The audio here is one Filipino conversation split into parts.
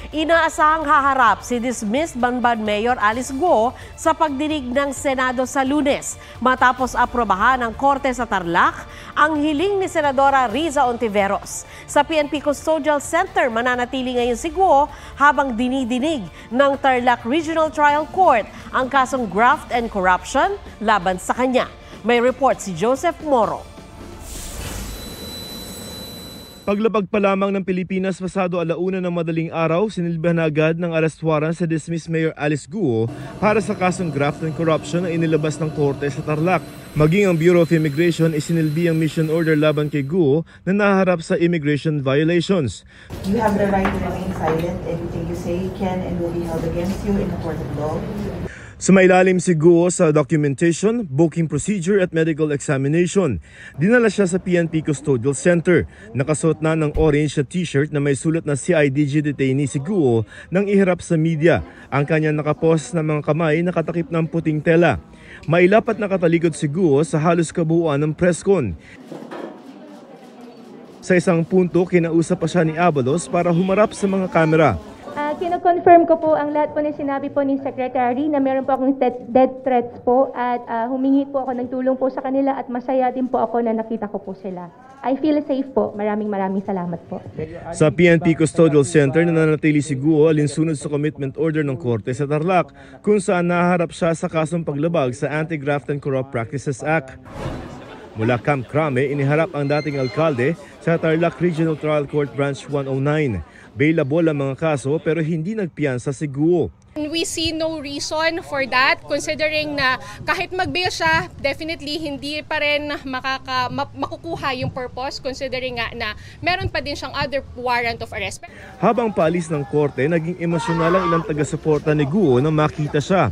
Inaasahang haharap si dismissed Banban Mayor Alice Guo sa pagdinig ng Senado sa Lunes matapos aprobahan ng Korte sa Tarlac ang hiling ni Senadora Riza Ontiveros. Sa PNP Custodial Center, mananatili ngayon si Guo habang dinidinig ng Tarlac Regional Trial Court ang kasong graft and corruption laban sa kanya. May report si Joseph Moro. Paglabag pa lamang ng Pilipinas pasado 1:00 ng madaling araw, sinilbihan na agad ng arrest warrant sa dismissed Mayor Alice Guo para sa kasong graft and corruption na inilabas ng korte sa Tarlac. Maging ang Bureau of Immigration isinilbi ang mission order laban kay Guo na naharap sa immigration violations. You have the right to remain silent. Anything you say can and will be held against you in a court of law. Sumailalim si Guo sa documentation, booking procedure at medical examination. Dinala siya sa PNP Custodial Center. Nakasuot na ng orange na t-shirt na may sulat na CIDG detainee si Guo nang iharap sa media. Ang kanyang nakapost na mga kamay nakatakip ng puting tela. Mailapat na katalikod si Guo sa halos kabuuan ng presscon. Sa isang punto, kinausap pa siya ni Abalos para humarap sa mga kamera. Kino-confirm ko po ang lahat po na sinabi po ni Secretary na meron po akong death threats po at humingi po ako ng tulong po sa kanila at masaya din po ako na nakita ko po sila. I feel safe po. Maraming salamat po. Sa PNP Custodial Center, nananatili si Guo alinsunod sa commitment order ng Korte sa Tarlac kung saan naharap siya sa kasong paglabag sa Anti-Graft and Corrupt Practices Act. Mula Camp Crame, iniharap ang dating alkalde sa Tarlac Regional Trial Court Branch 109. Bailable ang mga kaso pero hindi nagpiyansa si Guo. We see no reason for that considering na kahit mag-bail siya, definitely hindi pa rin makukuha yung purpose considering nga na meron pa din siyang other warrant of arrest. Habang paalis ng korte, naging emosyonal ang ilang taga-suporta ni Guo nang makita siya.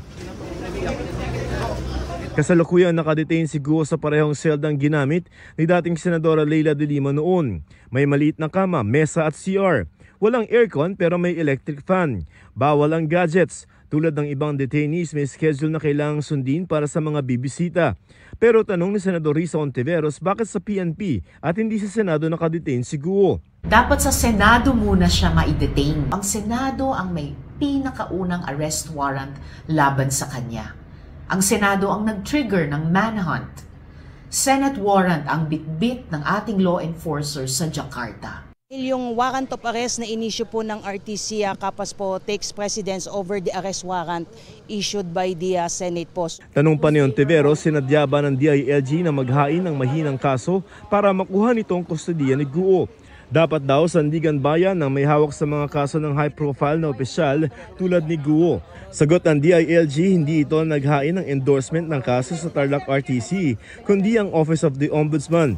Kasalukuyang nakadetain si Guo sa parehong seldang ginamit ni dating Senadora Leila de Lima noon. May maliit na kama, mesa at CR. Walang aircon pero may electric fan. Bawal ang gadgets. Tulad ng ibang detainees, may schedule na kailangang sundin para sa mga bibisita. Pero tanong ni Senador Riza Ontiveros, bakit sa PNP at hindi sa Senado nakadetain si Guo? Dapat sa Senado muna siya ma-detain. Ang Senado ang may pinakaunang arrest warrant laban sa kanya. Ang Senado ang nag-trigger ng manhunt. Senate warrant ang bitbit ng ating law enforcers sa Jakarta. Yung warrant of arrest na inisyu po ng RTC Kapas po takes precedence over the arrest warrant issued by the Senate po. Tanong pa ni Ontiveros, sinadya ba ng DILG na maghain ng mahinang kaso para makuha nitong kustodiya ni Guo? Dapat daw sandigan bayan ng may hawak sa mga kaso ng high-profile na opisyal tulad ni Guo. Sagot ng DILG, hindi ito naghain ng endorsement ng kaso sa Tarlac RTC, kundi ang Office of the Ombudsman.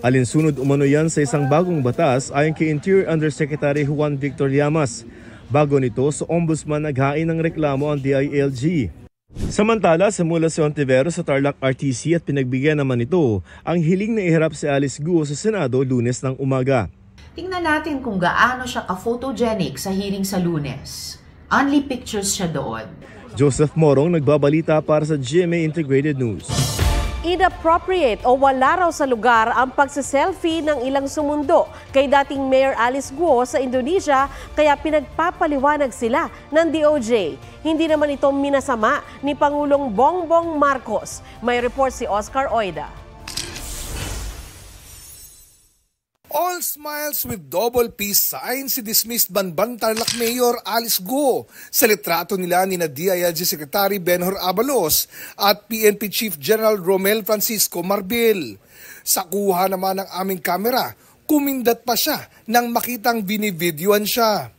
Alinsunod umano yan sa isang bagong batas ayon kay Interior Undersecretary Juan Victor Llamas. Bago nito, sa Ombudsman naghain ng reklamo ang DILG. Samantala, simula si Ontiveros sa Tarlac RTC at pinagbigyan naman ito ang hiling na iharap si Alice Guo sa Senado Lunes ng umaga. Tingnan natin kung gaano siya ka-photogenic sa hearing sa Lunes. Only pictures siya doon. Joseph Morong nagbabalita para sa GMA Integrated News. Inappropriate o wala raw sa lugar ang pagsiselfie ng ilang sumundo kay dating Mayor Alice Guo sa Indonesia kaya pinagpapaliwanag sila ng DOJ. Hindi naman ito minasama ni Pangulong Bongbong Marcos. May report si Oscar Oida. All smiles with double peace sign si dismissed Banban Tarlac Mayor Alice Guo sa litrato nila ni DILG Secretary Benhur Abalos at PNP Chief General Romel Francisco Marbil. Sa kuha naman ng aming kamera, kumindat pa siya nang makitang binivideoan siya.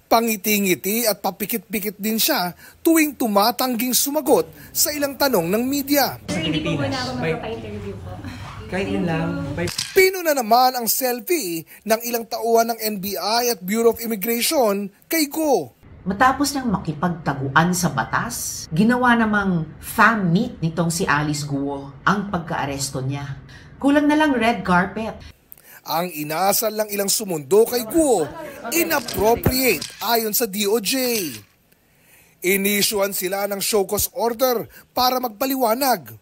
Pangiti-ngiti at papikit-pikit din siya tuwing tumatangging sumagot sa ilang tanong ng media. Hindi po muna ako magpapa-interview po. Kahit yun lang. Pino na naman ang selfie ng ilang tauhan ng NBI at Bureau of Immigration kay Guo. Matapos niyang makipagtaguan sa batas, ginawa namang fan meet nitong si Alice Guo ang pagka-aresto niya. Kulang na lang red carpet. Ang inasal lang ilang sumundo kay Guo, inappropriate ayon sa DOJ. Inisyuan sila ng show cause order para magpaliwanag.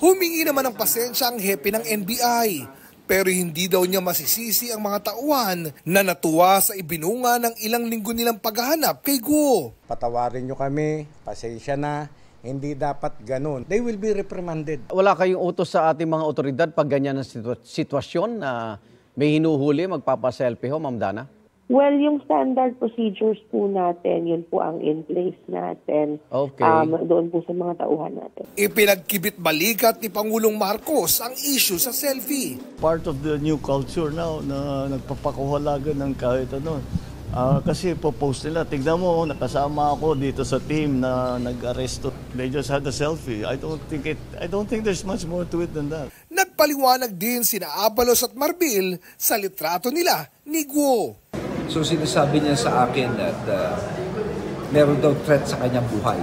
Humingi naman ng pasensya ang hepe ng NBI. Pero hindi daw niya masisisi ang mga tauhan na natuwa sa ibinunga ng ilang linggo nilang paghahanap kay Guo. Patawarin nyo kami, pasensya na, hindi dapat ganun. They will be reprimanded. Wala kayong utos sa ating mga otoridad pag ganyan ang sitwasyon na may hinuhuli, magpapaselfie ho, Ma'am Dana? Well, yung standard procedures po natin, yun po ang in place natin. Okay. Doon po sa mga tauhan natin. Ipinagkibit balikat ni Pangulong Marcos ang issue sa selfie. Part of the new culture now na nagpapakuhalaga ng kahit ano. Kasi po-post nila, tignan mo, nakasama ako dito sa team na nag-aresto. They just had a selfie. I don't think there's much more to it than that. Nagpaliwanag din sina Abalos at Marbil sa litrato nila ni Guo. So sinasabi niya sa akin at meron daw threat sa kanyang buhay.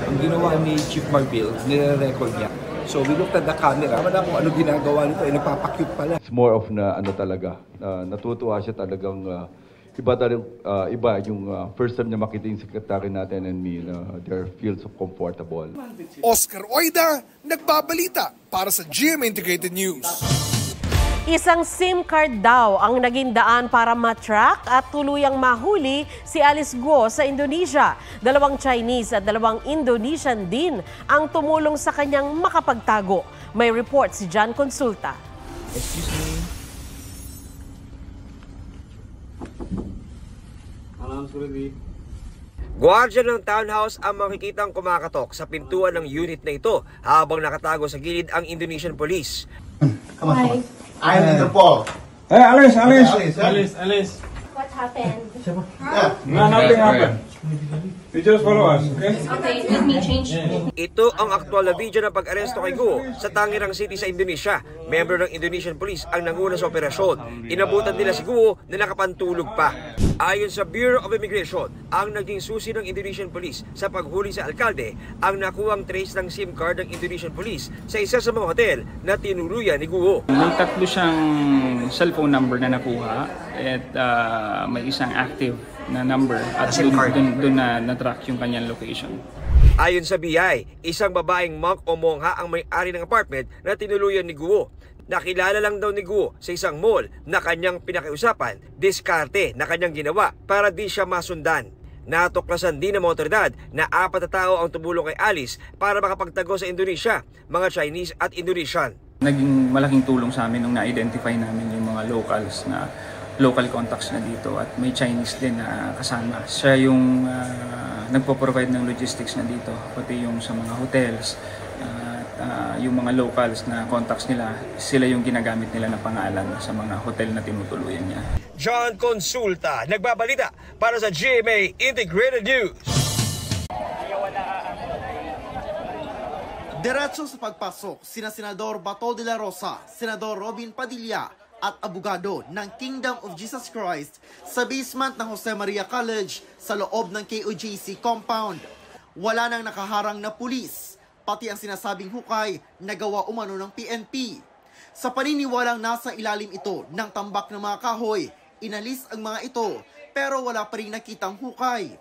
Ang ginawa ni Chief Marbil, nire-record niya. So we looked at the camera. Wala kung ano ginagawa nito, nagpapakyut pala. It's more of na ano talaga, natutuwa siya talagang iba yung first time niya makita yung secretary natin and me, they feel so comfortable. Oscar Oida, nagbabalita para sa GMA Integrated News. Isang SIM card daw ang naging daan para matrack at tuluyang mahuli si Alice Guo sa Indonesia. 2 Chinese at 2 Indonesian din ang tumulong sa kanyang makapagtago. May report si John Consulta. Excuse me. Guardia ng townhouse ang makikitang kumakatok sa pintuan ng unit na ito habang nakatago sa gilid ang Indonesian police. Hi. I'm Interpol. Hey, Alice. What happened? Nothing happened. You just follow us, okay? Okay, let me change. Ito ang aktwal na video ng pag-aresto kay Guo sa Tangerang City sa Indonesia. Membro ng Indonesian Police ang nanguna sa operasyon. Inabutan nila si Guo na nakapantulog pa. Ayon sa Bureau of Immigration, ang naging susi ng Indonesian Police sa paghuli sa alkalde ang nakuhang trace ng SIM card ng Indonesian Police sa isa sa mga hotel na tinuluyan ni Guo. May 3 siyang cellphone number na nakuha at may isang active na number at doon na na-track yung kanyang location. Ayon sa BI, isang babaeng monk o mongha ang may-ari ng apartment na tinuluyan ni Guo. Nakilala lang daw ni Guo sa isang mall na kanyang pinakiusapan, diskarte na kanyang ginawa para di siya masundan. Natuklasan din ng mga otoridad na 4 na tao ang tumulong kay Alice para makapagtago sa Indonesia, mga Chinese at Indonesian. Naging malaking tulong sa amin nung na-identify namin yung mga locals na local contacts na dito at may Chinese din na kasama. Siya yung nagpo-provide ng logistics na dito, pati yung sa mga hotels at yung mga locals na contacts nila, sila yung ginagamit nila na pangalan sa mga hotel na tinutuluyan niya. John Consulta, nagbabalita para sa GMA Integrated News. Diretso sa pagpasok, sina Senador Bato de la Rosa, Senador Robin Padilla, at abogado ng Kingdom of Jesus Christ sa basement ng Jose Maria College sa loob ng KOJC compound. Wala nang nakaharang na pulis, pati ang sinasabing hukay na gawa umano ng PNP. Sa paniniwalang nasa ilalim ito ng tambak ng mga kahoy, inalis ang mga ito pero wala pa rin nakitang hukay.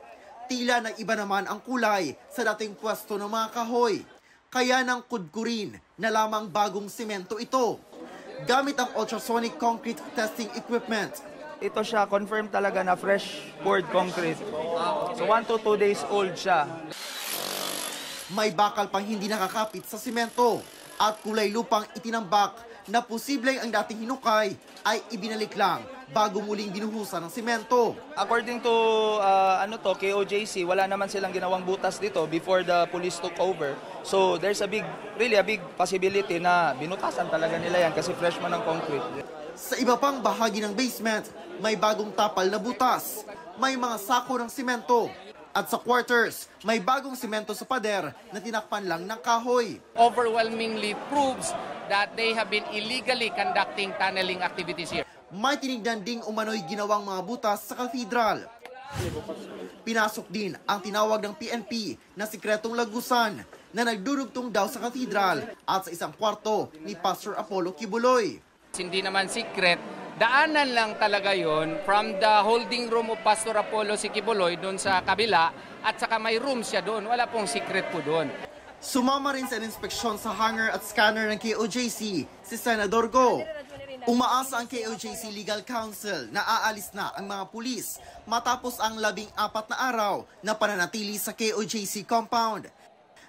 Tila na iba naman ang kulay sa dating pwesto ng mga kahoy. Kaya nang kudkurin na lamang bagong semento ito. Gamit ang ultrasonic concrete testing equipment. Ito siya, confirm talaga na fresh poured concrete. So 1 to 2 days old siya. May bakal pang hindi nakakapit sa semento at kulay lupang itinambak na posibleng ang dating hinukay ay ibinalik lang bago muling binuhusan ng semento. According to KOJC, wala naman silang ginawang butas dito before the police took over. So there's really a big possibility na binutasan talaga nila yan kasi fresh man ng concrete. Sa iba pang bahagi ng basement, may bagong tapal na butas. May mga sako ng semento. At sa quarters, may bagong semento sa pader na tinakpan lang ng kahoy. Overwhelmingly proves that they have been illegally conducting tunneling activities here. May tinignan ding umano'y ginawang mga butas sa katedral. Pinasok din ang tinawag ng PNP na sikretong lagusan na nagdurugtong daw sa katedral at sa isang kwarto ni Pastor Apollo Kibuloy. Hindi naman secret, daanan lang talaga yon from the holding room of Pastor Apollo si Kibuloy doon sa kabila at saka may room siya doon. Wala pong secret po doon. Sumama rin sa inspeksyon sa hangar at scanner ng KOJC si Senador Go. Umaasa ang KOJC Legal Counsel na aalis na ang mga pulis matapos ang 14 na araw na pananatili sa KOJC compound.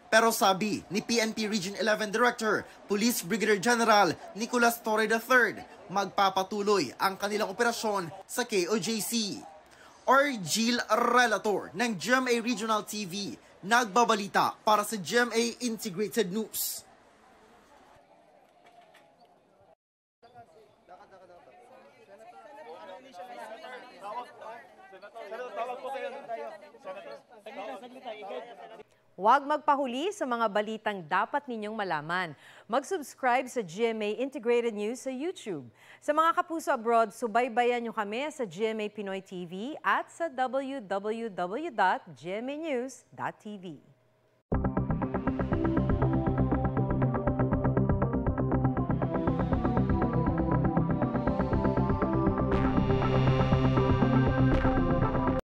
Pero sabi ni PNP Region 11 Director, Police Brigadier General Nicolas Torre III, magpapatuloy ang kanilang operasyon sa KOJC. Jill Relator ng GMA Regional TV, nagbabalita para sa GMA Integrated News. Huwag magpahuli sa mga balitang dapat ninyong malaman. Mag-subscribe sa GMA Integrated News sa YouTube. Sa mga kapuso abroad, subaybayan nyo kami sa GMA Pinoy TV at sa www.gmanews.tv.